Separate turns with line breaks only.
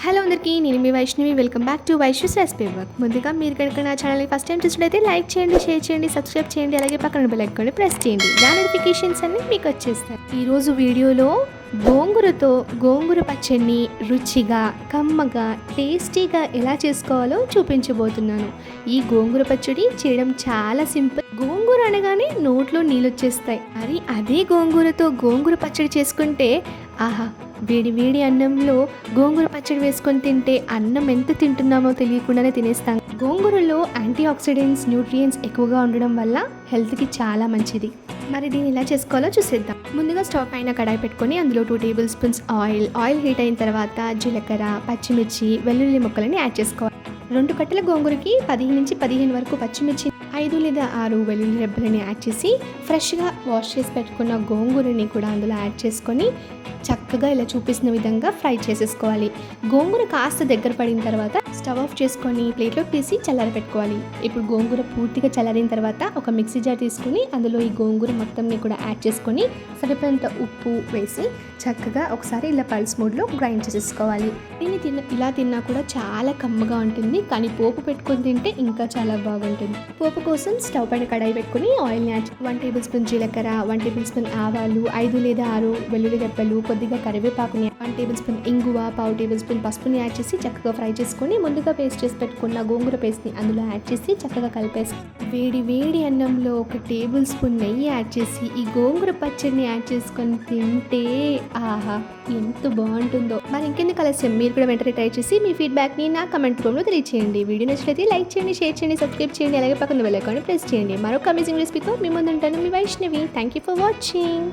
Hello అందరికీ, నేను మీ Vaishnavi. Welcome back to Vaishnavi recipe work. ముందుగా మీరు కనుక నా ఛానల్ని ఫస్ట్ టైం చూసినట్లయితే లైక్ చేయండి, షేర్ చేయండి, సబ్స్క్రైబ్ చేయండి, అలాగే పక్కన బెల్ ఐకాన్ని ప్రెస్ చేయండి. నా నోటిఫికేషన్స్ అన్నీ మీకు వచ్చేస్తాయి. ఈరోజు వీడియోలో గోంగూరతో గోంగూర పచ్చడిని రుచిగా, కమ్మగా, టేస్టీగా ఎలా చేసుకోవాలో చూపించబోతున్నాను. ఈ గోంగూర పచ్చడి చేయడం చాలా సింపుల్. గోంగూర అనగానే నోట్లో నీళ్ళు వచ్చేస్తాయి. మరి అదే గోంగూరతో గోంగూర పచ్చడి చేసుకుంటే ఆహా, వేడి వేడి అన్నంలో గోంగూర పచ్చడి వేసుకొని తింటే అన్నం ఎంత తింటున్నామో తెలియకుండానే తినేస్తాం. గోంగూరలో యాంటీ ఆక్సిడెంట్స్, న్యూట్రియంట్స్ ఎక్కువగా ఉండడం వల్ల హెల్త్కి చాలా మంచిది. మరి దీన్ని ఎలా చేసుకోవాలో చూసేద్దాం. ముందుగా స్టవ్ పైన కడాయి పెట్టుకొని అందులో 2 టేబుల్ స్పూన్స్ ఆయిల్ హీట్ అయిన తర్వాత జీలకర్ర, పచ్చిమిర్చి, వెల్లుల్లి ముక్కలని యాడ్ చేసుకోవాలి. 2 కట్టల గోంగూరకి 10 నుంచి 15 వరకు పచ్చిమిర్చి, 5 లేదా 6 వెల్లుల్లి రెబ్బలని యాడ్ చేసి ఫ్రెష్గా వాష్ చేసి పెట్టుకున్న గోంగూరని కూడా అందులో యాడ్ చేసుకొని చక్కగా ఇలా చూపిస్తున్న విధంగా ఫ్రై చేసేసుకోవాలి. గోంగూర కాస్త దగ్గర పడిన తర్వాత స్టవ్ ఆఫ్ చేసుకొని ప్లేట్లోకి తీసి చల్లారి పెట్టుకోవాలి. ఇప్పుడు గోంగూర పూర్తిగా చల్లారిన తర్వాత ఒక మిక్సీ జార్ తీసుకుని అందులో ఈ గోంగూర మొత్తంని కూడా యాడ్ చేసుకొని సరిపోయేంత ఉప్పు వేసి చక్కగా ఒకసారి ఇలా పల్స్ మోడ్లో గ్రైండ్ చేసేసుకోవాలి. దీన్ని ఇలా తిన్నా కూడా చాలా కమ్మగా ఉంటుంది, కానీ పోపు పెట్టుకొని తింటే ఇంకా చాలా బాగుంటుంది. పోపు కోసం స్టవ్ పైన కడాయి పెట్టుకుని ఆయిల్ని యాడ్ 1 టేబుల్ స్పూన్ జీలకర్ర, 1 టేబుల్ స్పూన్ ఆవాలు, 5 లేదా 6 వెల్లుల్లి రెబ్బలు, కొద్దిగా కరివేపాకుని, 1 టేబుల్ స్పూన్ ఇంగువ, 1/2 టేబుల్ స్పూన్ పసుపుని యాడ్ చేసి చక్కగా ఫ్రై చేసుకొని ముందుగా పేస్ట్ చేసి పెట్టుకున్న గోంగూర పేస్ట్ని అందులో యాడ్ చేసి చక్కగా కలిపేసి వేడి వేడి అన్నంలో 1 టేబుల్ స్పూన్ నెయ్యి యాడ్ చేసి ఈ గోంగూర పచ్చడిని యాడ్ చేసుకొని తింటే ఆహా, ఎంత బాగుంటుందో. మరి ఇంకెందుకు ఆలస్యం, మీరు కూడా వెంటనే ట్రై చేసి మీ ఫీడ్బ్యాక్ని నా కమెంట్ రూమ్లో తెలియచేయండి. వీడియో నచ్చినట్లయితే లైక్ చేయండి, షేర్ చేయండి, సబ్స్క్రైబ్ చేయండి, అలాగే పక్కన బెల్ ఐకాన్ని ప్రెస్ చేయండి. మరొక అమేజింగ్ రెసిపీతో మీ ముందు ఉంటాను, మీ Vaishnavi. Thank you for watching.